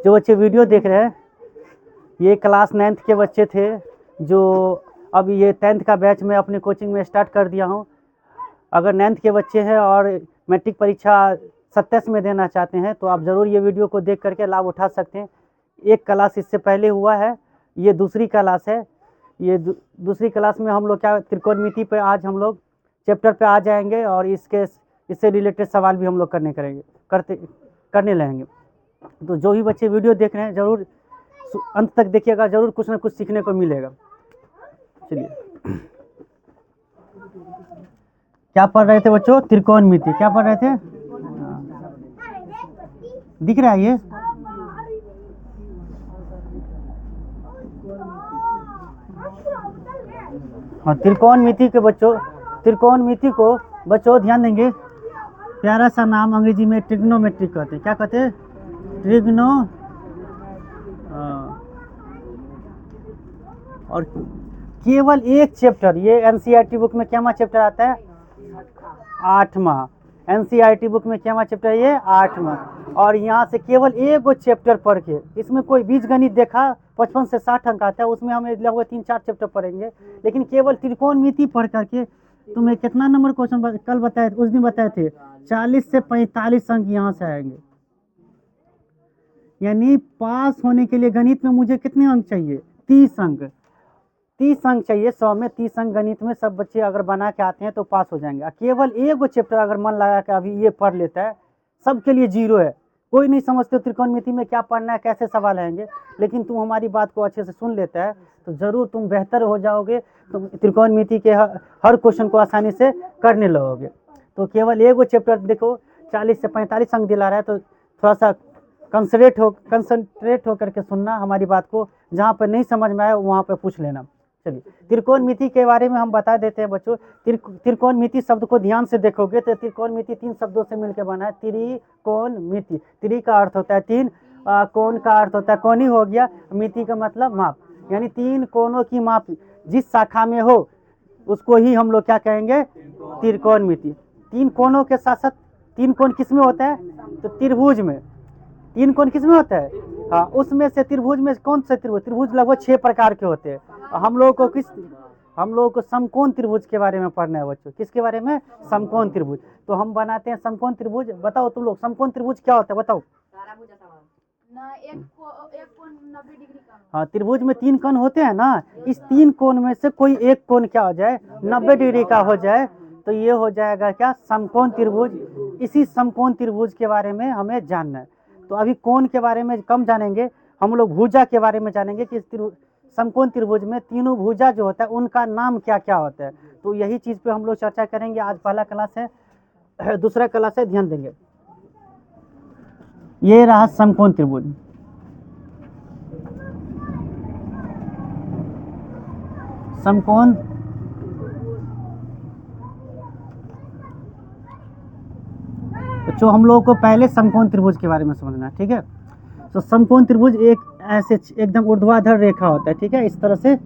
जो बच्चे वीडियो देख रहे हैं ये क्लास 9th के बच्चे थे, जो अब ये 10th का बैच मैं अपने कोचिंग में स्टार्ट कर दिया हूँ। अगर 9th के बच्चे हैं और मैट्रिक परीक्षा 27 में देना चाहते हैं तो आप ज़रूर ये वीडियो को देख करके लाभ उठा सकते हैं। एक क्लास इससे पहले हुआ है, ये दूसरी क्लास है। ये दूसरी क्लास में हम लोग क्या त्रिकोणमिति पे आज हम लोग चैप्टर पे आ जाएंगे और इससे रिलेटेड सवाल भी हम लोग करने लगेंगे। तो जो भी बच्चे वीडियो देख रहे हैं ज़रूर अंत तक देखिएगा, ज़रूर कुछ ना कुछ सीखने को मिलेगा। चलिए, क्या पढ़ रहे थे बच्चों? त्रिकोणमिति। क्या पढ़ रहे थे? दिख रहा है ये? हाँ, त्रिकोणमिति के बच्चों, त्रिकोणमिति को बच्चों ध्यान देंगे, प्यारा सा नाम अंग्रेजी में ट्रिग्नोमेट्री कहते हैं। क्या कहते हैं? ट्रिग्नो। और केवल एक चैप्टर, ये एनसीईआरटी बुक में क्या चैप्टर आता है? 8वां। एनसीईआरटी बुक में क्या चैप्टर है? ये 8वां। और यहाँ से केवल एक चैप्टर पढ़ के, इसमें कोई बीजगणित देखा 55 से 60 अंक आता है, उसमें हम लगभग 3-4 चैप्टर पढ़ेंगे। लेकिन केवल त्रिकोणमिति पढ़ करके तुम्हें कितना नंबर क्वेश्चन कल बताए, उस दिन बताए थे 40 से 45 अंक यहाँ से आएंगे। यानी पास होने के लिए गणित में मुझे कितने अंक चाहिए? 30 अंक। 30 अंक चाहिए 100 में। 30 अंक गणित में सब बच्चे अगर बना के आते हैं तो पास हो जाएंगे। केवल एक चैप्टर अगर मन लगा कर अभी ये पढ़ लेता है, सबके लिए 0 है। कोई नहीं समझते त्रिकोणमिति में क्या पढ़ना है, कैसे सवाल आएंगे, लेकिन तुम हमारी बात को अच्छे से सुन लेता है तो ज़रूर तुम बेहतर हो जाओगे। तुम त्रिकोणमिति के हर क्वेश्चन को आसानी से करने लगोगे। तो केवल एक चैप्टर देखो 40 से 45 अंक दिला रहा है, तो थोड़ा सा कंसंट्रेट होकर के सुनना हमारी बात को। जहाँ पर नहीं समझ में आए वहाँ पर पूछ लेना। चलिए, त्रिकोणमिति के बारे में हम बता देते हैं बच्चों। त्रिकोणमिति शब्द को ध्यान से देखोगे तो त्रिकोणमिति 3 शब्दों से मिलकर बना है। त्रिकोणमिति, त्रि का अर्थ होता है 3, कोण का अर्थ होता है कोणी हो गया, मिति का मतलब माप, यानी 3 कोणों की माप जिस शाखा में हो उसको ही हम लोग क्या कहेंगे? त्रिकोणमिति। 3 कोणों के साथ साथ 3 कोण किस में होता है? तो त्रिभुज में। 3 कोण किस में होता है? हाँ, उसमें से त्रिभुज में कौन से त्रिभुज? त्रिभुज लगभग 6 प्रकार के होते हैं। हम लोगों को समकोण त्रिभुज के बारे में पढ़ना है बच्चों। किसके बारे में? समकोण त्रिभुज। तो हम बनाते हैं समकोण त्रिभुज। बताओ तुम लोग, समकोण त्रिभुज क्या होता है? बताओ। हाँ, त्रिभुज में 3 कोण होते हैं ना, इस 3 कोण में से कोई एक कोण क्या हो जाए? 90 डिग्री का हो जाए तो ये हो जाएगा क्या? समकोण त्रिभुज। इसी समकोण त्रिभुज के बारे में हमें जानना है। तो अभी कोण के बारे में कम जानेंगे, हम लोग भुजा के बारे में जानेंगे कि समकोण त्रिभुज में तीनों भुजा जो होता है उनका नाम क्या क्या होता है। तो यही चीज़ पे हम लोग चर्चा करेंगे। आज पहला क्लास है, दूसरा क्लास है, ध्यान देंगे। ये रहा समकोण त्रिभुज। समकोण तो हम लोगों को पहले समकोण त्रिभुज के बारे में समझना है, ठीक है। तो समकोण त्रिभुज एक ऐसे एकदम ऊर्ध्वाधर रेखा होता है, ठीक है, इस तरह से।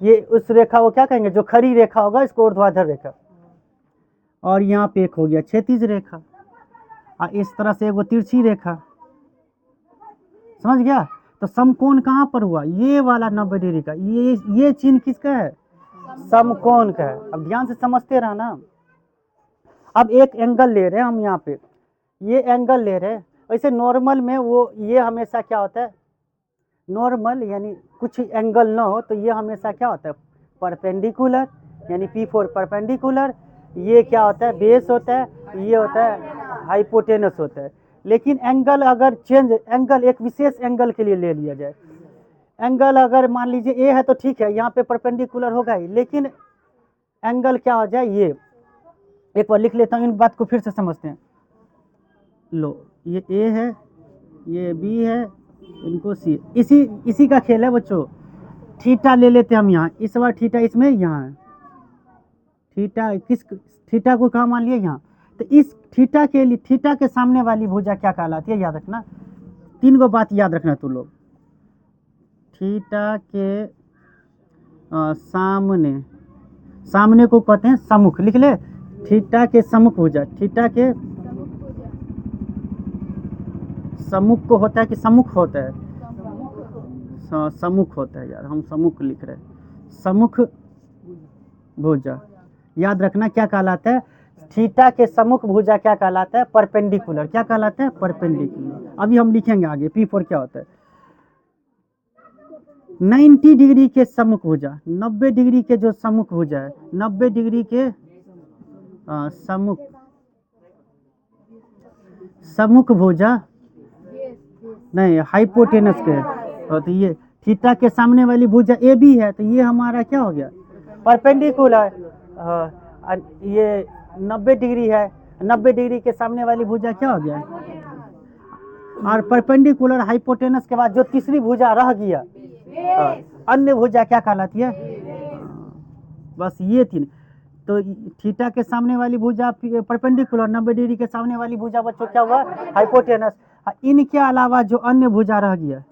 ये उस रेखा को क्या कहेंगे? जो खड़ी रेखा होगा इसको ऊर्ध्वाधर रेखा। और यहाँ पे एक हो गया क्षैतिज रेखा, और इस तरह से एक तिरछी रेखा। समझ गया? तो समकोण कहाँ पर हुआ? ये वाला 90 डिग्री का। ये चिन्ह किसका है? समकोण का है। अब ध्यान से समझते रहना। अब एक एंगल ले रहे हैं हम यहाँ पे, ये एंगल ले रहे हैं। वैसे नॉर्मल में वो ये हमेशा क्या होता है? नॉर्मल यानी कुछ एंगल ना हो तो ये हमेशा क्या होता है? परपेंडिकुलर, यानी P4 परपेंडिकुलर। ये क्या होता है? बेस होता है। ये होता है हाइपोटेनस होता है। लेकिन एंगल अगर एंगल एक विशेष एंगल के लिए ले लिया जाए, एंगल अगर मान लीजिए ए है तो ठीक है, यहाँ पे परपेंडिकुलर होगा ही। लेकिन एंगल क्या हो जाए? ये एक बार लिख लेता हूँ, इन बात को फिर से समझते हैं। लो, ये ए है, ये बी है, इनको सी। इसी का खेल है बच्चों। थीटा ले लेते हैं हम यहाँ, इस बार थीटा इसमें यहाँ है। थीटा को कहाँ मान लिया? यहाँ। तो इस थीटा के लिए, थीटा के सामने वाली भुजा क्या कहलाती है? याद रखना, 3 गो बात याद रखना तुम लोग। थीटा के सामने को कहते हैं सम्मुख। लिख ले, थीटा के सम्मुख भुजा। थीटा के सम्मुख को होता है कि सम्मुख होता है? सम्मुख होता है यार, हम सम्मुख लिख रहे हैं। सम्मुख भुजा, याद रखना क्या कहलाता है? थीटा के सम्मुख भुजा क्या कहलाता है? परपेंडिकुलर। क्या कहलाता है? परपेंडिकुलर। अभी हम लिखेंगे आगे P4 क्या होता है। 90 डिग्री के सम्मुख भुजा, 90 डिग्री के जो सम्मुख भुजा है, 90 डिग्री के सम्मुख भुजा नहीं, हाइपोटेनस के। तो ये थीटा के सामने वाली भुजा ए बी है, तो ये हमारा क्या हो गया? परपेंडिकुलर। ये 90 डिग्री है, 90 डिग्री के सामने वाली भुजा क्या हो गया? और परपेंडिकुलर हाइपोटेनस के बाद जो तीसरी भुजा रह गया, अन्य भुजा क्या कहलाती है? बस ये तीन। तो थीटा के सामने वाली भुजा परपेंडिकुलर, 90 डिग्री के सामने वाली भुजा बच्चों क्या हुआ? हाइपोटेनस। इनके अलावा जो अन्य भुजा रह गया,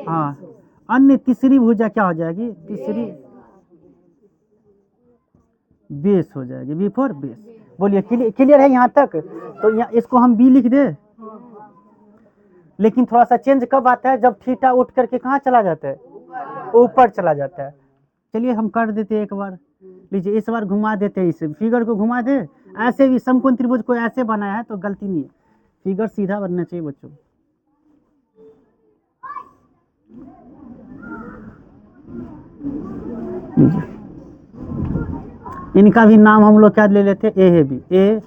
हाँ, अन्य तीसरी भुजा क्या हो जाएगी? तीसरी बेस हो जाएगी, B4 बेस। बोलिए क्लियर है यहाँ तक? तो यहाँ इसको हम B लिख दे, लेकिन थोड़ा सा चेंज कब आता है? जब थीटा उठ करके कहाँ चला जाता है? ऊपर चला जाता है। चलिए हम कर देते हैं एक बार। लीजिए इस बार घुमा देते हैं, इस फिगर को घुमा दे। ऐसे भी समकोण त्रिभुज को ऐसे बनाया है तो गलती नहीं है, फिगर सीधा बनना चाहिए बच्चों। इनका भी नाम हम लोग क्या ले लेते? A B, A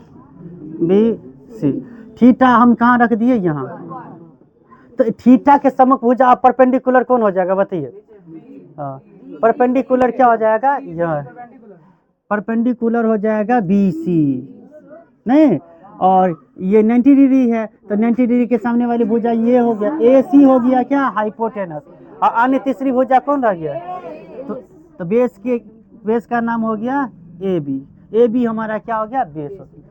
B C. Theta हम कहाँ रख दिए? यहाँ। तो थीटा के सम्मुख भुजा परपेंडिकुलर कौन हो जाएगा बताइए? परपेंडिकुलर क्या हो जाएगा? यह परपेंडिकुलर हो जाएगा BC, नहीं? और ये 90 डिग्री है, तो 90 डिग्री के सामने वाली भुजा ये हो गया, AC हो गया क्या? हाइपोटेनस। और अन्य तीसरी भुजा कौन रह गया? तो बेस का नाम हो गया AB। AB हमारा क्या हो गया? बेस हो गया।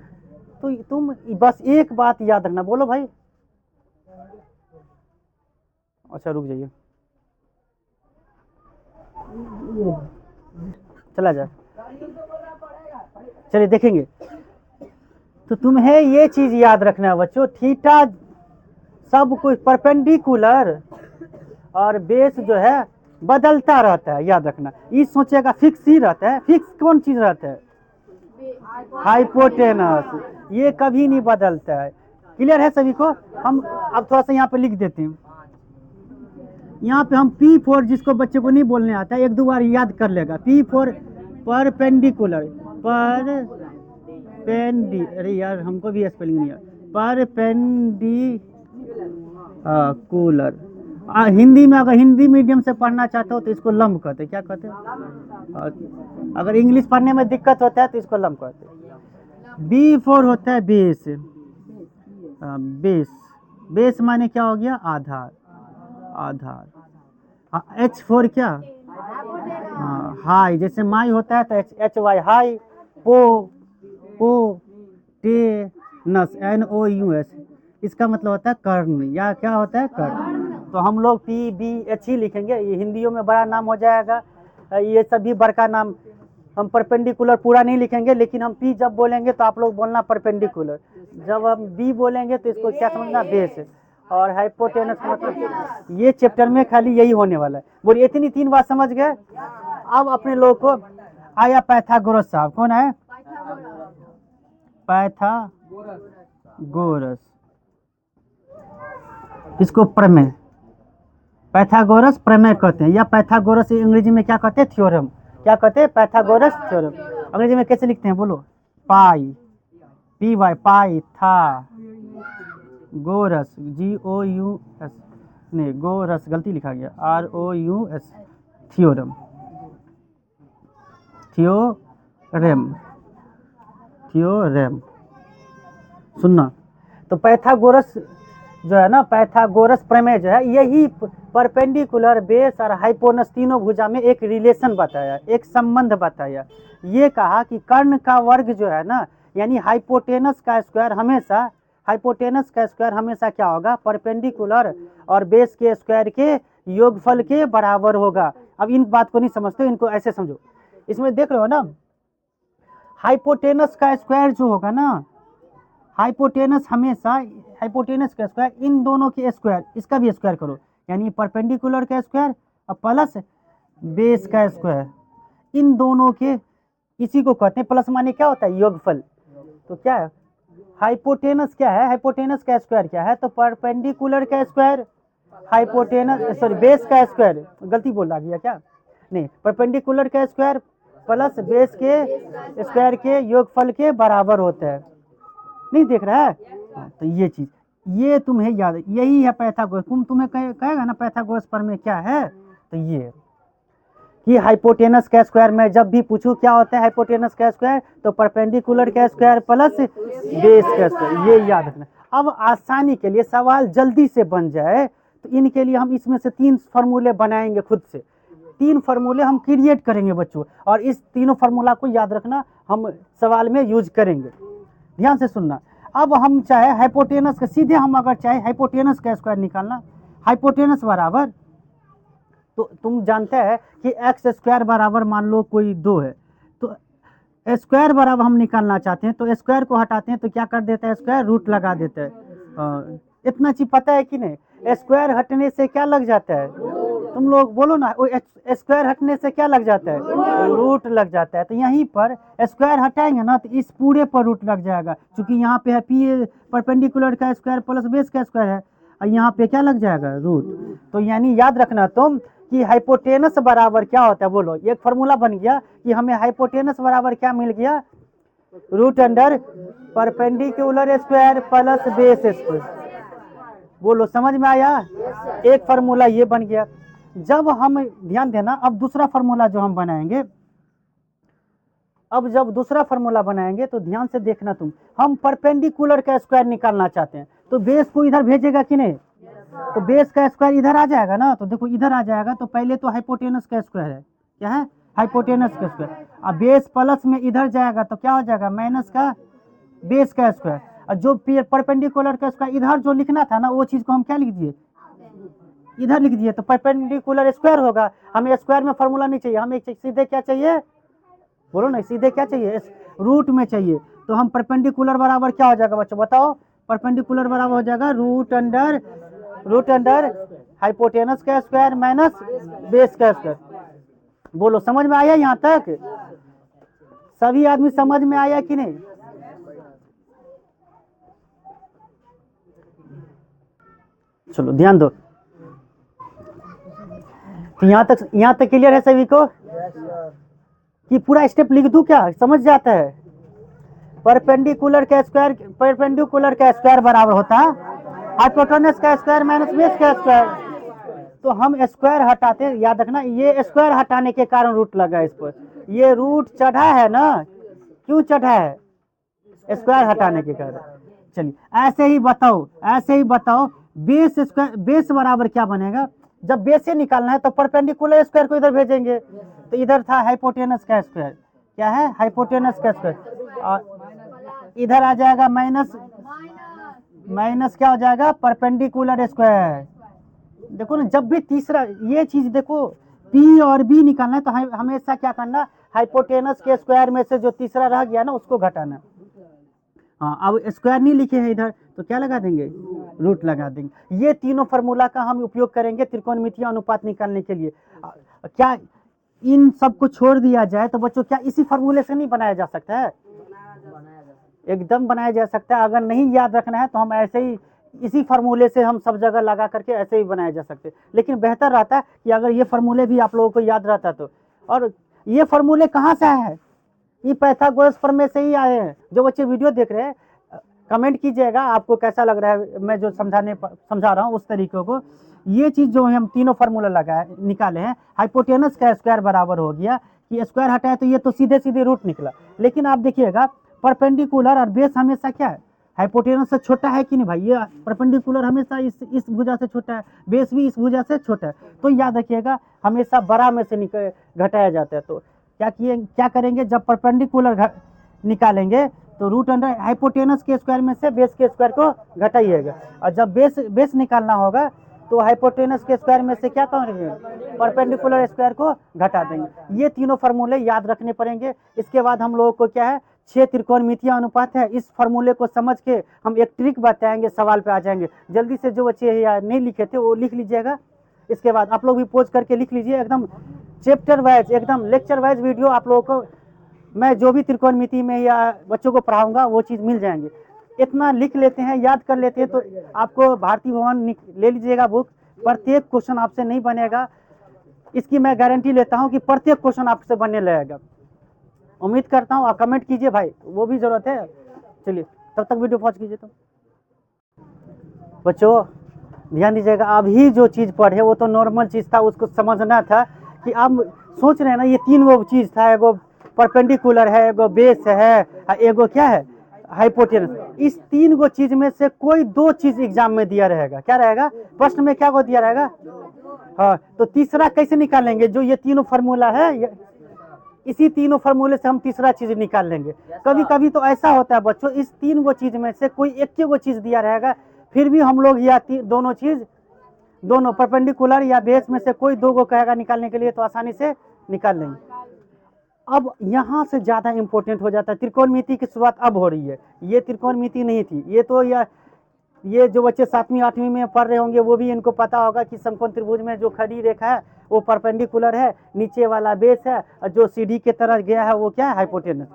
तो तुम बस एक बात याद रखना, बोलो भाई। अच्छा रुक जाइए, चला जाए, चलिए देखेंगे। तो तुम्हें ये चीज याद रखना है बच्चों, थीटा सब कुछ परपेंडिकुलर और बेस जो है बदलता रहता है, याद रखना। इस सोचेगा फिक्स ही रहता है। फिक्स कौन चीज रहता है? हाइपोटेनस। ये कभी नहीं बदलता है। क्लियर है सभी को? हम अब थोड़ा सा यहाँ पे लिख देते हैं। यहाँ पे हम P4, जिसको बच्चे को नहीं बोलने आता है, एक दो बार याद कर लेगा। P4 परपेंडिकुलर, अरे यार हमको भी स्पेलिंग नहीं है। परपेंडिकुलर। हिंदी में अगर हिंदी मीडियम से पढ़ना चाहते हो तो इसको लंब कहते हैं। क्या कहते हैं? अगर इंग्लिश पढ़ने में दिक्कत होता है तो इसको लंब कहते हैं। B4 होता है बेस। बेस माने क्या हो गया? आधार। H4 क्या? हाई। जैसे माई होता है तो HY हाई। पोटेनस, NOUS, इसका मतलब होता है कर्ण, या क्या होता है? कर्ण। तो हम लोग PBH ही लिखेंगे, ये हिंदियों में बड़ा नाम हो जाएगा। ये सभी बड़का नाम। हम परपेंडिकुलर पूरा नहीं लिखेंगे, लेकिन हम P जब बोलेंगे तो आप लोग बोलना परपेंडिकुलर। जब हम B बोलेंगे तो इसको क्या समझना? बेस। और हाइपोटेनस मतलब ये चैप्टर में खाली यही होने वाला है। बोलिए इतनी 3 बात समझ गए? अब अपने लोग को आया पाइथागोरस साहब। कौन है? पाइथागोरस। इसको प्रमेय, पाइथागोरस प्रमेय कहते हैं, या पाइथागोरस अंग्रेजी में क्या कहते हैं? थ्योरम। क्या कहते हैं? Pythagoras theorem. अंग्रेजी में कैसे लिखते हैं बोलो? पाई, PY, पाइथागोरस, GOUS, नहीं गोरस गलती लिखा गया, ROUS, थ्योरम, थ्योरम। सुनना, तो पाइथागोरस जो है ना, पाइथागोरस प्रमेय जो है, यही परपेंडिकुलर, बेस और हाइपोनस तीनों भुजा में एक रिलेशन बताया, एक संबंध बताया। ये कहा कि कर्ण का वर्ग जो है ना, यानी हाइपोटेनस का स्क्वायर हमेशा क्या होगा? परपेंडिकुलर और बेस के स्क्वायर के योगफल के बराबर होगा। अब इन बात को नहीं समझते, इनको ऐसे समझो। इसमें देख रहे हो ना, हाइपोटेनस का स्क्वायर जो होगा ना, हाइपोटेनस हमेशा हाइपोटेनस का स्क्वायर इन दोनों के स्क्वायर, इसका भी स्क्वायर करो, यानी परपेंडिकुलर का स्क्वायर और प्लस बेस का स्क्वायर, इन दोनों के, इसी को कहते हैं प्लस माने क्या होता है योगफल। तो क्या है हाइपोटेनस, क्या है हाइपोटेनस का स्क्वायर क्या है, तो परपेंडिकुलर का स्क्वायर हाइपोटेनस सॉरी बेस का स्क्वायर, गलती बोल गया क्या, नहीं, परपेंडिकुलर का स्क्वायर प्लस बेस के स्क्वायर के योगफल के बराबर होता है, नहीं देख रहा है। तो ये चीज, ये तुम्हें याद, यही है पाइथागोरस, तुम्हें कहेगा ना पाइथागोरस प्रमेय क्या है, तो ये कि हाइपोटेनस का स्क्वायर में जब भी पूछूं क्या होता है हाइपोटेनस का स्क्वायर, तो परपेंडिकुलर का स्क्वायर प्लस बेस का स्क्वायर, ये याद रखना। अब आसानी के लिए सवाल जल्दी से बन जाए तो इनके लिए हम इसमें से 3 फार्मूले बनाएंगे, खुद से 3 फार्मूले हम क्रिएट करेंगे बच्चों, और इस तीनों फार्मूला को याद रखना हम सवाल में यूज करेंगे, ध्यान से सुनना। अब हम चाहे हाइपोटेनस का, सीधे हम अगर चाहे हाइपोटेनस का स्क्वायर निकालना, हाइपोटेनस बराबर, तो तुम जानते हैं कि एक्स स्क्वायर बराबर मान लो कोई 2 है, तो स्क्वायर बराबर हम निकालना चाहते हैं, तो स्क्वायर को हटाते हैं तो क्या कर देता है स्क्वायर, रूट लगा देता है। इतना चीज पता है कि नहीं, स्क्वायर हटने से क्या लग जाता है, तुम लोग बोलो ना, स्क्वायर हटने से क्या लग जाता है, रूट लग जाता है। तो यहीं पर स्क्वायर हटाएंगे ना तो इस पूरे पर रूट लग जाएगा, क्योंकि यहाँ पे है पी परपेंडिकुलर का स्क्वायर प्लस बेस का स्क्वायर है, और यहाँ पे क्या लग जाएगा रूट। तो यानी याद रखना तुम कि हाइपोटेनस बराबर क्या होता है, बोलो, एक फॉर्मूला बन गया कि हमें हाइपोटेनस बराबर क्या मिल गया, root under perpendicular square plus base square. बोलो समझ में आया, एक फार्मूला ये बन गया। जब हम, ध्यान देना, अब दूसरा फार्मूला जो हम बनाएंगे, अब जब दूसरा फार्मूला बनाएंगे तो ध्यान से देखना तुम, हम परपेंडिकुलर का स्क्वायर निकालना चाहते हैं, तो बेस को इधर भेजेगा कि नहीं, तो बेस का स्क्वायर इधर आ जाएगा ना, तो देखो इधर आ जाएगा, तो पहले तो हाइपोटेनस का स्क्वायर है, क्या है हाइपोटेनस का स्क्वायर, अब बेस प्लस में इधर जाएगा तो क्या हो जाएगा माइनस का बेस का स्क्वायर, और जो परपेंडिकुलर का स्क्वायर इधर जो लिखना था ना, वो चीज को हम क्या लिख दिए, इधर लिख दिए, तो परपेंडिकुलर स्क्वायर होगा। हमें स्क्वायर में फॉर्मूला नहीं चाहिए, हमें सीधे क्या चाहिए, बोलो ना, सीधे क्या चाहिए, रूट में चाहिए। तो हम परपेंडिकुलर बराबर क्या हो जाएगा बच्चों बताओ, परपेंडिकुलर बराबर हो जाएगा रूट अंडर हाइपोटेनस का स्क्वायर माइनस बेस का स्क्वायर। बोलो समझ में आया यहाँ तक, सभी आदमी समझ में आया कि नहीं। चलो ध्यान दो, तो यहाँ तक क्लियर है सभी को कि पूरा स्टेप लिख दूं क्या, समझ जाता है। परपेंडिकुलर का स्क्वायर बराबर होता है हाइपोटेनस का स्क्वायर माइनस बेस का स्क्वायर। तो हम स्क्वायर हटाते हैं, याद रखना ये स्क्वायर हटाने के कारण रूट लगा इस पर, ये रूट चढ़ा है ना, क्यों चढ़ा है, स्क्वायर हटाने के कारण। चलिए ऐसे ही बताओ बेस स्क्वायर, बेस बराबर क्या बनेगा, जब बेस से निकालना है तो परपेंडिकुलर स्क्वायर को इधर भेजेंगे, तो इधर था हाइपोटेनस का स्क्वायर, क्या है हाइपोटेनस का स्क्वायर, और इधर आ जाएगा माइनस क्या हो जाएगा परपेंडिकुलर स्क्वायर। देखो ना, जब भी तीसरा ये चीज देखो, P और B निकालना है तो हमेशा क्या करना, हाइपोटेनस के स्क्वायर में से जो तीसरा रह गया ना उसको घटाना। हाँ, अब स्क्वायर नहीं लिखे हैं इधर तो क्या लगा देंगे, रूट लगा देंगे। ये तीनों फार्मूला का हम उपयोग करेंगे त्रिकोणमितीय अनुपात निकालने के लिए। क्या इन सब को छोड़ दिया जाए तो बच्चों क्या इसी फार्मूले से नहीं बनाया जा सकता है, एकदम बनाया जा सकता है। अगर नहीं याद रखना है तो हम ऐसे ही इसी फार्मूले से हम सब जगह लगा करके ऐसे ही बनाया जा सकते, लेकिन बेहतर रहता है कि अगर ये फार्मूले भी आप लोगों को याद रहता तो। और ये फार्मूले कहाँ से आए हैं, ये पाइथागोरस प्रमेय से ही आए हैं। जो बच्चे वीडियो देख रहे हैं कमेंट कीजिएगा आपको कैसा लग रहा है, मैं जो समझा रहा हूँ उस तरीके को। ये चीज जो हम तीनों फार्मूला निकाले हैं, हाइपोटेनस का स्क्वायर बराबर हो गया कि स्क्वायर हटाए तो ये तो सीधे सीधे रूट निकला, लेकिन आप देखिएगा परपेंडिकुलर और बेस हमेशा क्या है, हाइपोटेनस से छोटा है कि नहीं भाई, ये परपेंडिकुलर हमेशा इस भुजा से छोटा है, बेस भी इस भुजा से छोटा है, तो याद रखिएगा हमेशा बड़ा में से घटाया जाता है। तो क्या करेंगे, जब परपेंडिकुलर निकालेंगे तो रूट अंडर हाइपोटेनस के स्क्वायर में से बेस के स्क्वायर को घटाइएगा, और जब बेस निकालना होगा तो हाइपोटेनस के स्क्वायर में से क्या करेंगे, परपेंडिकुलर स्क्वायर को घटा देंगे। ये तीनों फार्मूले याद रखने पड़ेंगे। इसके बाद हम लोगों को क्या है, 6 त्रिकोणमितीय अनुपात है। इस फॉर्मूले को समझ के हम एक ट्रिक बताएंगे, सवाल पे आ जाएंगे। जल्दी से जो बच्चे या नहीं लिखे थे वो लिख लीजिएगा। इसके बाद आप लोग भी पोज करके लिख लीजिए, एकदम चैप्टर वाइज, एकदम लेक्चर वाइज वीडियो आप लोगों को मैं जो भी त्रिकोणमिति में या बच्चों को पढ़ाऊंगा वो चीज़ मिल जाएंगे। इतना लिख लेते हैं, याद कर लेते हैं तो आपको भारती भवन ले लीजिएगा बुक। प्रत्येक क्वेश्चन आपसे नहीं बनेगा, इसकी मैं गारंटी लेता हूं कि प्रत्येक क्वेश्चन आपसे बनने लगेगा। उम्मीद करता हूं आप कमेंट कीजिए भाई, वो भी जरूरत है। चलिए तब तक वीडियो पॉज कीजिए। तो बच्चों ध्यान दीजिएगा, अभी जो चीज़ पढ़े वो तो नॉर्मल चीज़ था, उसको समझना था कि आप सोच रहे हैं ना ये 3 वो चीज़ था, एगो परपेंडिकुलर है, एगो बेस है, एगो क्या है हाइपोटेनस। इस 3 गो चीज में से कोई 2 चीज एग्जाम में दिया रहेगा। क्या रहेगा प्रश्न में, क्या को दिया रहेगा? हाँ, तो तीसरा कैसे निकालेंगे? जो ये तीनों फार्मूला है, इसी तीनों फार्मूले से हम तीसरा चीज निकाल लेंगे। कभी कभी तो ऐसा होता है बच्चों, इस 3 गो चीज में से कोई एक गो चीज दिया रहेगा, फिर भी हम लोग या दोनों चीज, दोनों परपेंडिकुलर या बेस में से कोई 2 गो कहेगा निकालने के लिए, तो आसानी से निकाल लेंगे। अब यहाँ से ज्यादा इंपॉर्टेंट हो जाता है, त्रिकोणमिति की शुरुआत अब हो रही है। ये त्रिकोणमिति नहीं थी, ये तो ये जो बच्चे 7वीं 8वीं में पढ़ रहे होंगे वो भी इनको पता होगा कि समकोण त्रिभुज में जो खड़ी रेखा है वो परपेंडिकुलर है, नीचे वाला बेस है, और जो सीढ़ी के तरह गया है वो क्या है? हाइपोटेनस।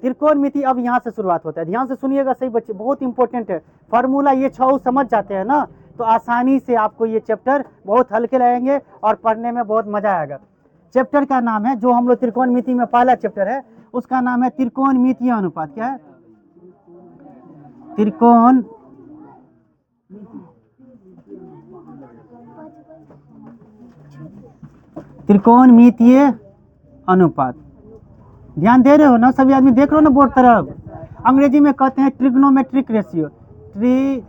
त्रिकोणमिति अब यहाँ से शुरुआत होता है। ध्यान से सुनिएगा सही बच्चे, बहुत इंपॉर्टेंट है। फॉर्मूला ये 6 समझ जाते हैं ना, तो आसानी से आपको ये चैप्टर बहुत हल्के लगेंगे और पढ़ने में बहुत मजा आएगा। चैप्टर का नाम है, जो हम लोग त्रिकोणमिति में पहला चैप्टर है, उसका नाम है त्रिकोणमितीय अनुपात। क्या है? त्रिकोणमितीय अनुपात। ध्यान दे रहे हो ना सभी आदमी? देख रहे हो ना बोर्ड तरफ? अंग्रेजी में कहते हैं ट्रिग्नोमेट्रिक रेशियो। Trigonometric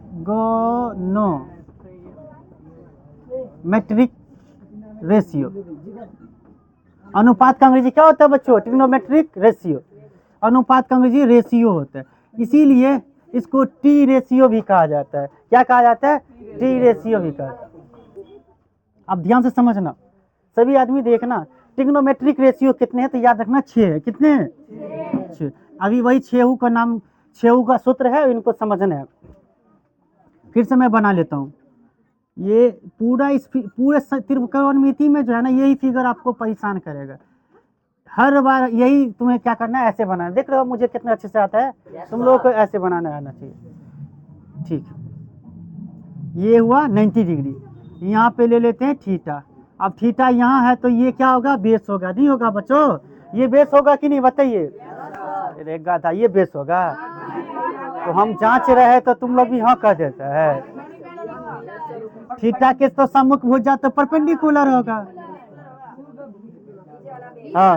ratio. अनुपात का अंग्रेजी क्या होता है बच्चों? Trigonometric ratio. अनुपात का अंग्रेजी रेशियो होता है, इसीलिए इसको टी रेशियो भी कहा जाता है। क्या कहा जाता है? टी रेशियो भी कहा। अब ध्यान से समझना सभी आदमी, देखना ट्रिग्नोमेट्रिक रेशियो कितने हैं, तो याद रखना 6 है। कितने हैं? 6। अभी वही 6 का नाम, 6 का सूत्र है, इनको समझना है। फिर से मैं बना लेता हूँ। ये पूरा इस पूरे त्रिकोणमिति में जो है ना, यही फिगर आपको परेशान करेगा हर बार। यही तुम्हें क्या करना है, ऐसे बनाना। देख रहे हो मुझे कितना अच्छे से आता है? तुम लोग को ऐसे बनाना आना चाहिए। ठीक, ये हुआ 90 डिग्री। यहाँ पे ले लेते हैं थीटा। अब थीटा यहाँ है तो ये क्या होगा? बेस होगा। नहीं होगा बच्चों? ये बेस होगा कि नहीं बताइए? अरे गाधा, ये बेस होगा? तो हम जांच रहे तो तुम लोग भी हाँ कह देता है। थीटा के तो सम्मुख भुजा तो परपेंडिकुलर होगा। हाँ,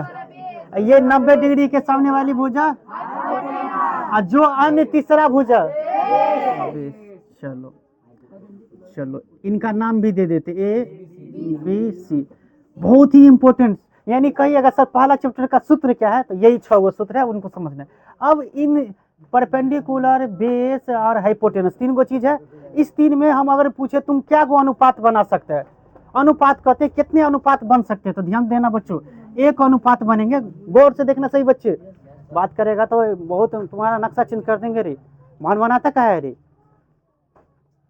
ये 90 डिग्री के सामने वाली भुजा, और जो अन्य तीसरा भुजा। चलो चलो, इनका नाम भी दे देते, ए बी सी। बहुत ही इंपॉर्टेंट, यानी कहिएगा सर पहला चैप्टर का सूत्र क्या है, तो यही 6 गो सूत्र है, उनको समझना है। अब इन परपेंडिकुलर, बेस और हाइपोटेनस 3 गो चीज है। इस 3 में हम अगर पूछे तुम क्या गो अनुपात बना सकते हैं, अनुपात कहते हैं कितने अनुपात बन सकते हैं, तो ध्यान देना बच्चों, 1 अनुपात बनेंगे। गौर से देखना सही बच्चे, बात करेगा तो बहुत तुम्हारा नक्शा चेंज कर देंगे रे। मान बनाता क्या है रे?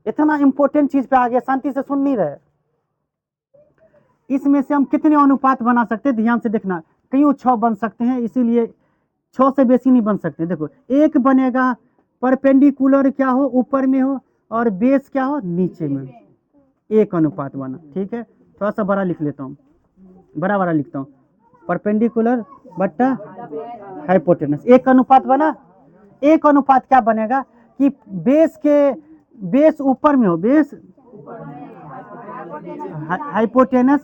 इतना इंपॉर्टेंट चीज पे आ गया, शांति से सुन नहीं रहे। इसमें से हम कितने अनुपात बना सकते हैं, ध्यान से देखना। कई 6 बन सकते हैं, इसीलिए 6 से बेसी नहीं बन सकते। देखो, एक बनेगा परपेंडिकुलर क्या हो, ऊपर में हो, और बेस क्या हो, नीचे में। 1 अनुपात बना। ठीक है, थोड़ा सा बड़ा लिख लेता हूँ, बड़ा लिखता हूँ। परपेंडिकुलर बट्टा हाइपोटेनस, 1 अनुपात बना। 1 अनुपात क्या बनेगा कि बेस ऊपर में हो, बेस हाइपोटेनस।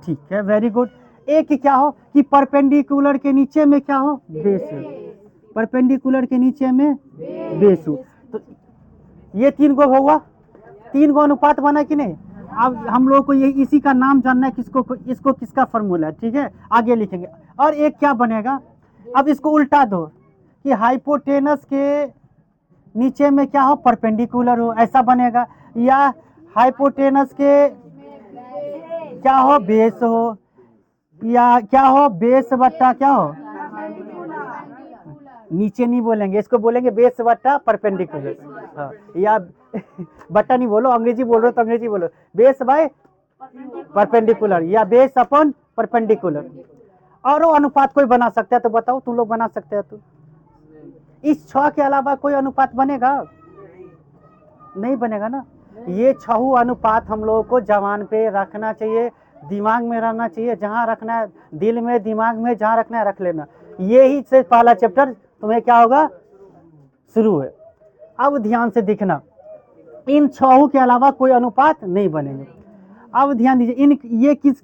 ठीक है, वेरी गुड। एक क्या हो कि परपेंडिकुलर के नीचे में क्या हो, बेस हो। परपेंडिकुलर के नीचे में बेस हो। तो ये 3 गो होगा, 3 गो अनुपात बना कि नहीं? अब हम लोग को ये इसी का नाम जानना है, इसको किसका फॉर्मूला है। ठीक है, आगे लिखेंगे। और एक क्या बनेगा, अब इसको उल्टा दो कि हाइपोटेनस के नीचे में क्या हो, परपेंडिकुलर हो, ऐसा बनेगा। या हाइपोटेनस के क्या हो, बेस हो, या क्या हो, बेस बट्टा क्या हो, नीचे नहीं बोलेंगे, इसको बोलेंगे बेस बट्टा परपेंडिकुलर। हाँ, या बट्टा नहीं बोलो, अंग्रेजी बोल रहे हो तो अंग्रेजी बोलो, बेस बाय परपेंडिकुलर या बेस अपॉन परपेंडिकुलर। और वो अनुपात कोई बना सकता है तो बताओ, तुम लोग बना सकते हो तो? इस 6 के अलावा कोई अनुपात बनेगा? नहीं बनेगा ना। ये 6 अनुपात हम लोगों को जबान पे रखना चाहिए, दिमाग में रहना चाहिए, जहां रखना है दिल में, दिमाग में, जहां रखना है रख लेना। ये ही से पहला चैप्टर तुम्हें क्या होगा, शुरू है। अब ध्यान से देखना, इन 6 के अलावा कोई अनुपात नहीं बनेंगे। अब ध्यान दीजिए, इन ये किस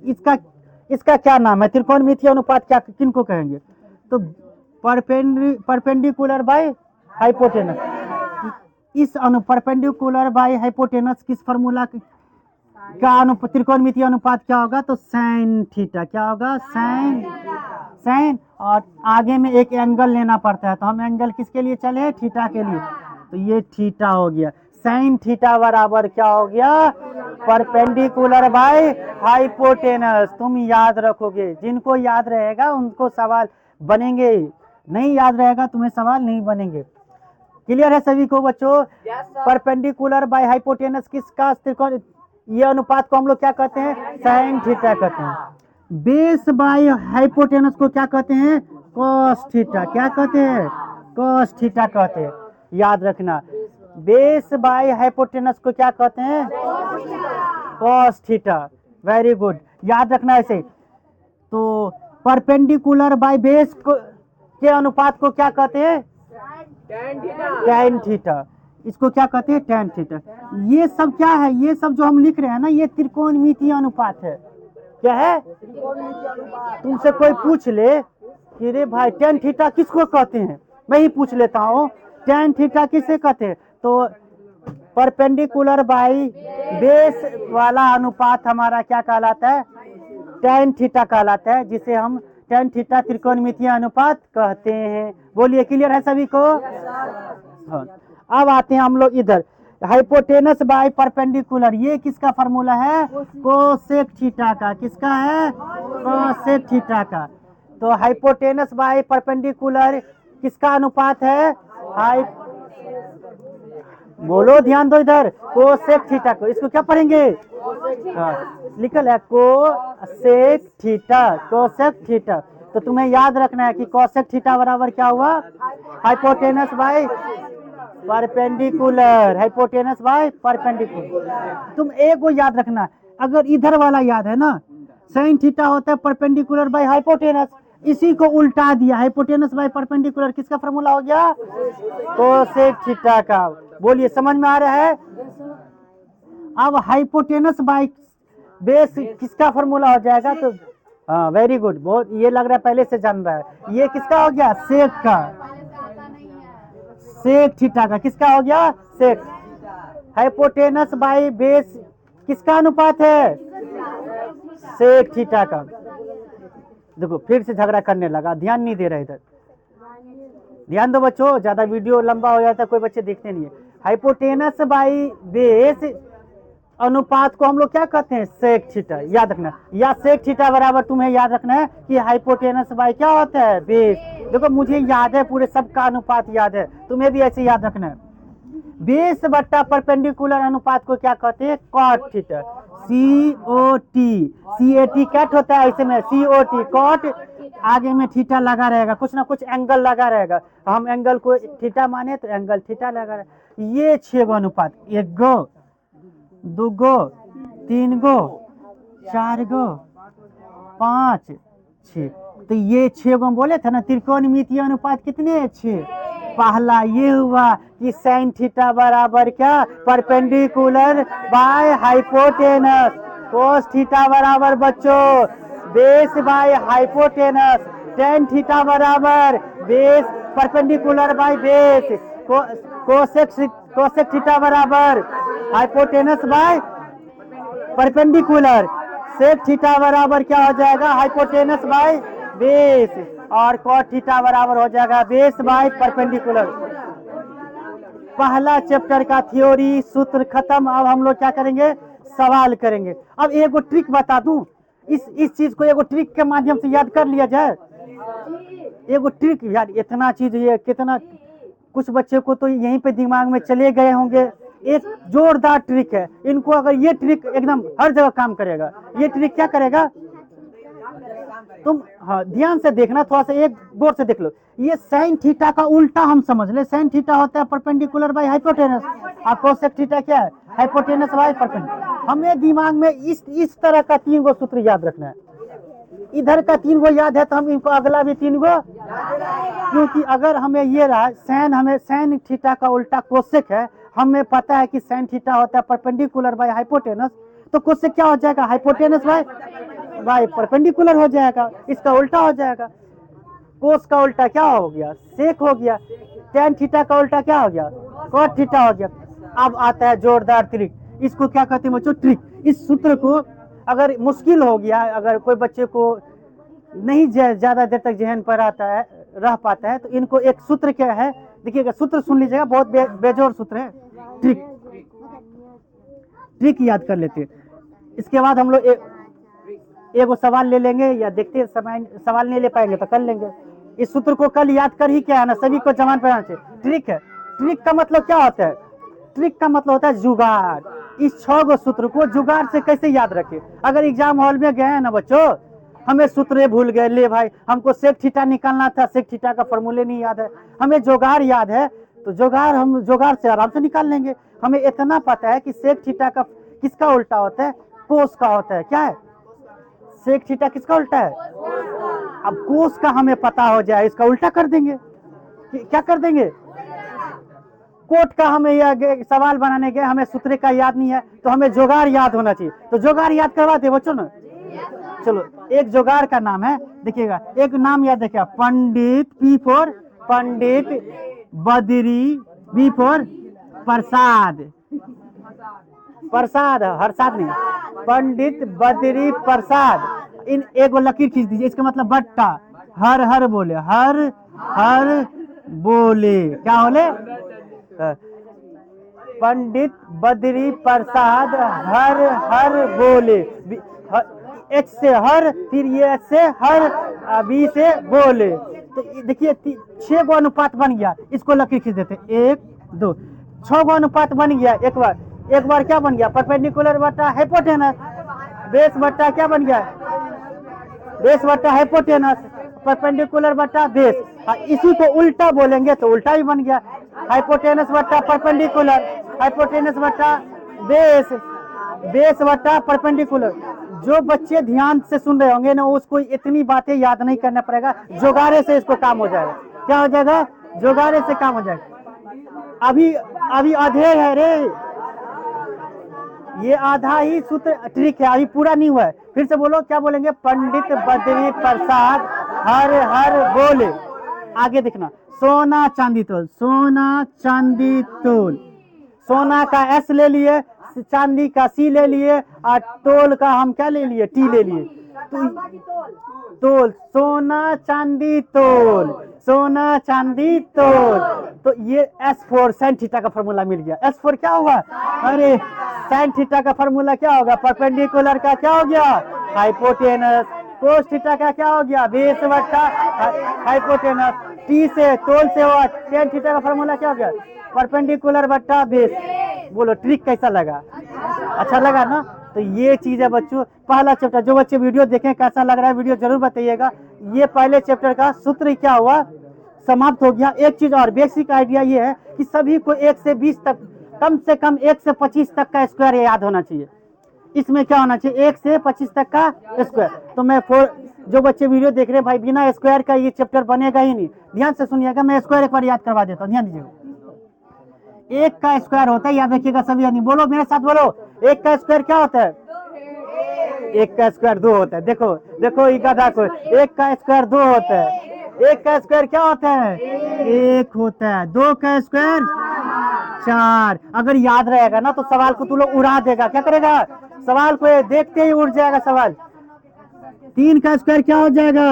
इसका क्या नाम है? त्रिकोणमितीय अनुपात क्या किनको कहेंगे? तो परपेंडिकुलर बाय हाइपोटेनस। इस परपेंडिकुलर बाय हाइपोटेनस किस फार्मूला का त्रिकोणमितीय अनुपात क्या होगा? तो साइन थीटा। क्या होगा? साइन। और आगे में एक एंगल लेना पड़ता है, तो हम एंगल किसके लिए चले? थीटा के लिए। तो ये थीटा हो गया। साइन थीटा बराबर क्या हो गया? Perpendicular by hypotenuse. तुम याद रखोगे, जिनको याद रहेगा उनको सवाल बनेंगे, नहीं याद रहेगा तुम्हें सवाल नहीं बनेंगे। क्लियर है सभी को बच्चों? परपेंडिकुलर बाय हाइपोटेनस किसका त्रिकोण, ये अनुपात को हम लोग क्या कहते हैं? साइन थीटा कहते हैं। बेस बाय हाइपोटेनस को क्या कहते हैं? Cos theta. क्या कहते हैं? कॉस थीटा कहते हैं। याद रखना, बेस बाय हाइपोटेनस को क्या कहते हैं? Cos theta. वेरी गुड, याद रखना ऐसे। तो परपेंडिकुलर बाय बेस के अनुपात को क्या कहते हैं? Tan theta. इसको क्या कहते हैं? Tan theta. ये सब क्या है? ये सब जो हम लिख रहे हैं ना, ये त्रिकोणमितीय अनुपात है। क्या है? तुमसे कोई पूछ ले कि रे भाई टैन थीटा किसको कहते हैं, मैं ही पूछ लेता हूँ, टैन थीटा किसे कहते हैं? तो परपेंडिकुलर बाई बेस वाला अनुपात हमारा क्या कहलाता है? टैन थीटा कहलाता है, जिसे हम टैन थीटा त्रिकोणमितीय अनुपात कहते हैं। बोलिए, क्लियर है सभी को? हाँ। अब आते हैं हम लोग इधर, हाइपोटेनस बाय परपेंडिकुलर, ये किसका फार्मूला है? कोसेक थीटा का। किसका है? कोसेक थीटा का। तो हाइपोटेनस बाय परपेंडिकुलर किसका अनुपात है? बोलो, ध्यान दो इधर, कोसेक थीटा को। इसको क्या पढ़ेंगे? लिखल है कोसेक थीटा, कोसेक थीटा। तो तुम्हें याद रखना है कि कोसेक थीटा बराबर क्या हुआ? Hypotenuse by perpendicular. Hypotenuse by perpendicular. तुम एक वो याद रखना, अगर इधर वाला याद है ना, साइन थीटा होता है परपेंडिकुलर बाय हाइपोटेनस, इसी को उल्टा दिया, हाइपोटेनस बाय परपेंडिकुलर किसका फार्मूला हो गया? कोसेक थीटा का। बोलिए, समझ में आ रहा है? अब हाइपोटेनस बाय बेस किसका फार्मूला हो जाएगा? तो हाँ, वेरी गुड, बहुत, ये लग रहा है पहले से जान रहा है। ये किसका हो गया? सेक का। सेक थीटा का। किसका हो गया? सेक। हाइपोटेनस बाय बेस किसका अनुपात है? सेक थीटा का। देखो फिर से झगड़ा करने लगा, ध्यान नहीं दे रहे इधर। ध्यान दो बच्चों, ज्यादा वीडियो लंबा हो जाता है, कोई बच्चे देखते नहीं है। हाइपोटेनस बाय बेस अनुपात को हम लोग क्या कहते हैं? Sec theta. याद रखना, या सेक थीटा बराबर तुम्हें याद रखना है कि हाइपोटेनस बाय क्या होता है? बेस। देखो मुझे याद है, पूरे सबका अनुपात याद है, तुम्हें भी ऐसे याद रखना है। बेस बट्टा परपेंडिकुलर अनुपात को क्या कहते हैं? Cot theta. COT। CAT cat होता है, ऐसे में COT कॉट, आगे में थीटा लगा रहेगा, कुछ ना कुछ एंगल लगा रहेगा, हम एंगल को थीटा माने तो एंगल थीटा लगा रहेगा। ये 6 अनुपात, 1 गो, 2 गो, 3 गो, 4 गो, 5, 6। तो ये 6 गो बोले थे ना, त्रिकोणमितीय अनुपात कितने? 6। पहला ये हुआ कि साइन थीटा बराबर क्या? Perpendicular by hypotenuse. Cos theta बराबर बच्चों base by hypotenuse. Tan theta बराबर base perpendicular by base. Cosec theta बराबर hypotenuse by perpendicular. Sec theta बराबर क्या हो जाएगा? Hypotenuse by base. और कॉट थीटा बराबर हो जाएगा बेस बाय परपेंडिकुलर। पहला चैप्टर का थ्योरी सूत्र खत्म। अब हम लोग क्या करेंगे? सवाल करेंगे। अब एक ट्रिक बता दूं, इस चीज को एक ट्रिक के माध्यम से याद कर लिया जाए। एगो ट्रिक यार, इतना चीज ये कितना, कुछ बच्चे को तो यहीं पे दिमाग में चले गए होंगे। एक जोरदार ट्रिक है, इनको अगर ये ट्रिक एकदम हर जगह काम करेगा। ये ट्रिक क्या करेगा, तुम हाँ ध्यान से देखना, थोड़ा सा एक गौर से देख लो। ये साइन थीटा का उल्टा हम समझ ले, साइन थीटा होता है परपेंडिकुलर बाय हाइपोटेनस, और कोसेक थीटा क्या है, हाइपोटेनस बाय परपेंडिकुलर। हमें दिमाग में इस तरह का 3 गो सूत्र याद रखना है। इधर का 3 गो याद है तो हम इनको अगला भी 3 गो, क्योंकि अगर हमें ये रहा हमें साइन थीटा का उल्टा कोसेक है, हमें पता है कि साइन थीटा होता है परपेंडिकुलर बाय हाइपोटेनस, तो कोसेक क्या हो जाएगा, हाइपोटेनस बाय परपेंडिकुलर हो जाएगा, इसका उल्टा हो जाएगा। कोस का उल्टा क्या हो गया, सेक हो गया। टैन थीटा का उल्टा क्या हो गया, कॉट थीटा हो गया। अब आता है जोरदार ट्रिक, इसको क्या कहते हैं बच्चों, ट्रिक। इस सूत्र को अगर मुश्किल हो गया, अगर कोई बच्चे को नहीं ज्यादा देर तक जहन पर आता है, रह पाता है, तो इनको एक सूत्र क्या है, देखिएगा सूत्र सुन लीजिएगा, बहुत बेजोर सूत्र है। ट्रिक याद कर लेते हैं। इसके बाद हम लोग एगो सवाल ले लेंगे, या देखते हैं सवाल नहीं ले पाएंगे तो कर लेंगे। इस सूत्र को कल याद कर ही क्या है ना, सभी को जमान पर आना चाहिए। ट्रिक है, ट्रिक का मतलब क्या होता है, ट्रिक का मतलब होता है जुगाड़। इस 6 गो सूत्र को जुगाड़ से कैसे याद रखे। अगर एग्जाम हॉल में गए हैं ना बच्चों, हमें सूत्र भूल गए, ले भाई हमको सेक थीटा निकालना था, सेक थीटा का फॉर्मूले नहीं याद है, हमें जुगाड़ याद है, तो जुगाड़ हम जुगाड़ से आराम से निकाल लेंगे। हमें इतना पता है कि सेक थीटा का किसका उल्टा होता है, कोस का होता है। क्या है, सेक थीटा किसका उल्टा है। अब कोस का हमें पता हो जाए, इसका उल्टा कर देंगे। क्या कर देंगे, कोट का हमें यह सवाल बनाने गए, हमें सूत्र का याद नहीं है, तो हमें जोगाड़ याद होना चाहिए, तो जोगाड़ याद करवा दे बच्चों ना। चलो एक जोगाड़ का नाम है, देखिएगा एक नाम याद रखिएगा, Pandit, P for Pandit, Badri, B for Prasad, Prasad हरसाद नहीं, पंडित बद्री प्रसाद। इन एक लकीर खींच दीजिए, इसका मतलब बट्टा, हर हर बोले, हर हर बोले, क्या बोले, पंडित बद्री प्रसाद हर हर बोले। एच से हर, फिर ये एच से हर, बी से बोले। तो देखिए 6 गो अनुपात बन गया, इसको लकीर खींच देते, 1 2 6 गो अनुपात बन गया। एक बार क्या बन गया, परपेंडिकुलर बट्टा हाइपोटेनस, बेस बट्टा क्या बन गया, बेस बट्टा हाइपोटेनस, परपेंडिकुलर बट्टा बेस। इसी को उल्टा बोलेंगे तो उल्टा ही बन गया, हाइपोटेनस बट्टा परपेंडिकुलर, हाइपोटेनस बट्टा बेस, बेस बट्टा परपेंडिकुलर। जो बच्चे ध्यान से सुन रहे होंगे ना, उसको इतनी बातें याद नहीं करना पड़ेगा, जोगाड़े से इसको काम हो जाएगा। क्या हो जाएगा, जोगाड़े से काम हो जाएगा। अभी आधे है रे, ये आधा ही सूत्र ट्रिक है, अभी पूरा नहीं हुआ है। फिर से बोलो, क्या बोलेंगे, पंडित बद्री प्रसाद हर हर बोले। आगे देखना, सोना चांदी तोल, सोना चांदी तोल, सोना का एस ले लिए, चांदी का सी ले लिए, और तोल का हम क्या ले लिए, टी ले लिए। तोल, सोना चांदी तोल, सोना चांदी तोल। तो ये S4 साइन थीटा का फॉर्मूला मिल गया। S4 क्या हुआ, अरे साइन थीटा का फॉर्मूला क्या होगा, परपेंडिकुलर का क्या हो गया, हाइपोटेनस, कोस थीटा का क्या हो गया, बेस बट्टा हाइपोटेनस, टी से तोल से हुआ, टेन थीटा का फॉर्मूला क्या हो गया, परपेंडिकुलर बट्टा बेस। बोलो ट्रिक कैसा लगा, अच्छा लगा ना। तो ये चीज है बच्चों, पहला चैप्टर। जो बच्चे वीडियो देखें कैसा लग रहा है, वीडियो जरूर बताइएगा। ये पहले चैप्टर का सूत्र क्या हुआ, समाप्त हो गया। एक चीज और बेसिक आइडिया ये है कि सभी को 1 से 20 तक, कम से कम 1 से 25 तक का स्क्वायर याद होना चाहिए। इसमें क्या होना चाहिए, 1 से 25 तक का स्क्वायर। तो मैं जो बच्चे वीडियो देख रहे हैं भाई, बिना स्क्वायर का ये चैप्टर बनेगा ही नहीं। ध्यान से सुनिएगा, मैं स्क्वायर एक बार याद करवा देता हूँ, ध्यान दीजिएगा। 1 का स्क्वायर होता है, याद रखिएगा सभी आदमी, बोलो मेरे साथ बोलो, 1 का स्क्वायर क्या होता है, 1 का स्क्वायर 2 होता है। देखो देखो ये गधा को, 1 का स्क्वायर 2 होता है। 1 का स्क्वायर क्या होता है, 1 होता है। 2 का स्क्वायर 4। अगर याद रहेगा ना तो सवाल को तू लोग उड़ा देगा। क्या करेगा, सवाल को देखते ही उड़ जाएगा सवाल। 3 का स्क्वायर क्या हो जाएगा,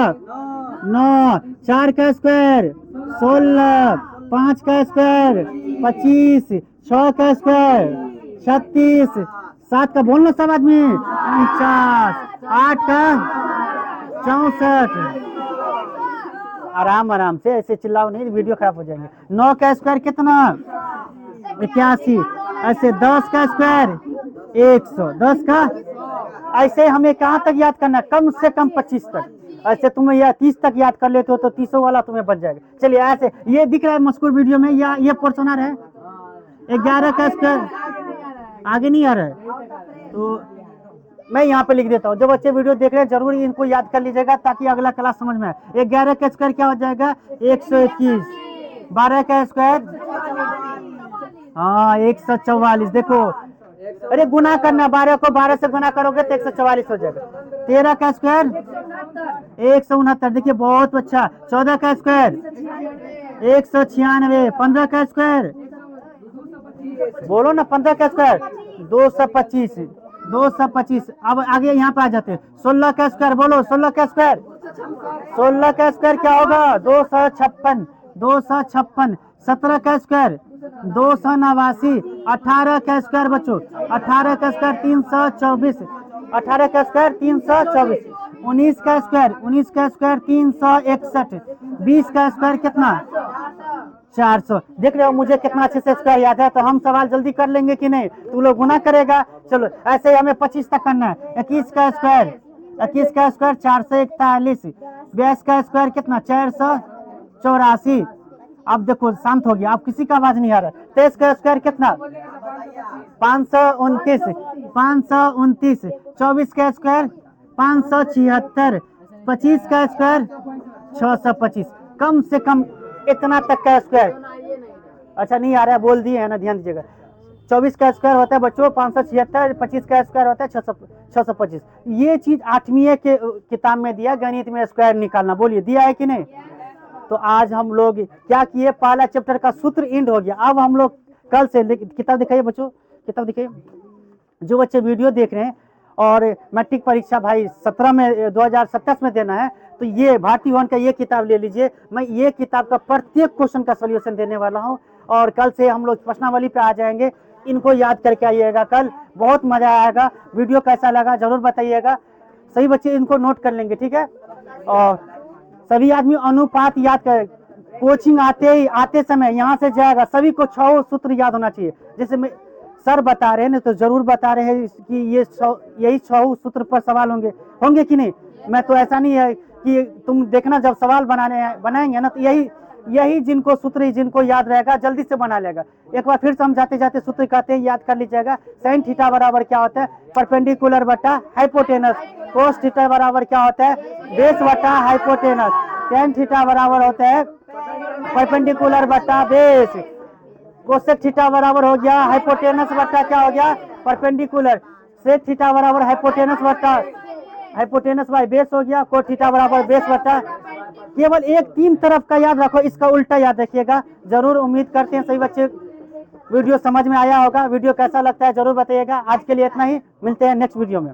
9। 4 का स्क्वायर 16। 5 का स्क्वायर 25। 6 का स्क्वायर 36। 7 का बोलना सब आदमी 50। 8 का 64। आराम आराम से, ऐसे चिल्लाओ नहीं, वीडियो खराब हो जाएंगे। 9 का स्क्वायर कितना? 81। ऐसे 10 का स्क्वायर 100। 10 का ऐसे हमें कहाँ तक याद करना है? कम से कम 25 तक। ऐसे तुम्हें यह 30 तक याद कर लेते हो तो 30 वाला तुम्हें बच जाएगा। चलिए ऐसे, ये दिख रहा है मस्कुर वीडियो में, या ये पोर्शन आ रहा है? 11 का स्क्वायर आगे नहीं आ रहा है, तो मैं यहाँ पे लिख देता हूँ। जो बच्चे वीडियो देख रहे हैं जरूर इनको याद कर लीजिएगा ताकि अगला क्लास समझ में आए। 11 का स्क्वायर क्या हो जाएगा? 121। 12 का स्क्वायर, हाँ 144। देखो, अरे गुना करना, 12 को 12 से गुना करोगे तो 144 हो जाएगा। 13 का स्क्वायर 169। देखिए बहुत अच्छा। 14 का स्क्वायर 196। 15 का स्क्वायर, बोलो ना, 15 का स्क्वायर 225। 225। अब आगे यहाँ पे आ जाते हैं। 16 का स्क्वायर, बोलो 16 का स्क्वायर। 16 का स्क्वायर क्या होगा? 256। 256। 17 का स्क्वायर 289। 18 का स्क्वायर बच्चों, 18 का स्क्वायर 324। 18 का स्क्वायर 324। 19 का स्क्वायर, 19 का स्क्वायर 361। 20 का स्क्वायर कितना? 400। देख रहे हो मुझे कितना अच्छे से स्क्वायर याद है। तो हम सवाल जल्दी कर लेंगे कि नहीं? तू लोग गुना करेगा। चलो ऐसे ही हमें 25 तक करना है। 21 का स्क्वायर, 21 का स्क्वायर 441। 22 का स्क्वायर कितना? 484। अब देखो शांत हो गया, अब किसी का आवाज नहीं आ रहा। 23 का स्क्वायर कितना? 529। 529। 24 का स्क्वायर 576। 25 का स्क्वायर 625। कम से कम इतना तक का स्क्वायर। अच्छा नहीं आ रहा है, बोल दिए है ना, ध्यान दीजिएगा। 24 का स्क्वायर होता है बच्चों 576। 25 का स्क्वायर होता है 625। ये चीज 8वीं के किताब में दिया, गणित में स्क्वायर निकालना। बोलिए दिया है कि नहीं? तो आज हम लोग क्या किए, पहला चैप्टर का सूत्र इंड हो गया। अब हम लोग कल से किताब दिखाइए बच्चों, किताब दिखाइए। जो बच्चे वीडियो देख रहे हैं और मैट्रिक परीक्षा भाई 2027 में देना है, तो ये भारतीय भवन का ये किताब ले लीजिए। मैं ये किताब का प्रत्येक क्वेश्चन का सोल्यूशन देने वाला हूँ। और कल से हम लोग प्रश्नावली पे आ जाएंगे। इनको याद करके आइएगा, कल बहुत मजा आएगा। वीडियो कैसा लगा जरूर बताइएगा। सही बच्चे इनको नोट कर लेंगे, ठीक है? और सभी आदमी अनुपात याद कर। कोचिंग आते समय यहाँ से जाएगा, सभी को 6 सूत्र याद होना चाहिए। जैसे मैं सर बता रहे हैं ना, तो जरूर बता रहे हैं कि यही 6 सूत्र पर सवाल होंगे कि नहीं? मैं तो ऐसा नहीं है कि तुम देखना, जब सवाल बनाएंगे ना, तो यही जिनको सूत्र जिनको याद रहेगा जल्दी से बना लेगा। एक बार फिर से हम जाते जाते सूत्र कहते हैं, याद कर लीजिएगा। साइन थीटा बराबर क्या होता है? परपेंडिकुलर बटा हाइपोटेनस। कोस थीटा बराबर क्या होता है? बेस बटा हाइपोटेनस। टेन थीटा बराबर होता है परपेंडिकुलर बटा बेस। कोसेक थीटा बराबर हो गया हाइपोटेनस बटा क्या हो गया? परपेंडिकुलर। सेक थीटा बराबर हाइपोटेनस बटा हाइपोटेनस बाय बेस हो गया। कोट थीटा बराबर बेस बटा। केवल एक 3 तरफ का याद रखो, इसका उल्टा याद रखिएगा। जरूर उम्मीद करते हैं सही बच्चे वीडियो समझ में आया होगा। वीडियो कैसा लगता है जरूर बताइएगा। आज के लिए इतना ही, मिलते हैं नेक्स्ट वीडियो में।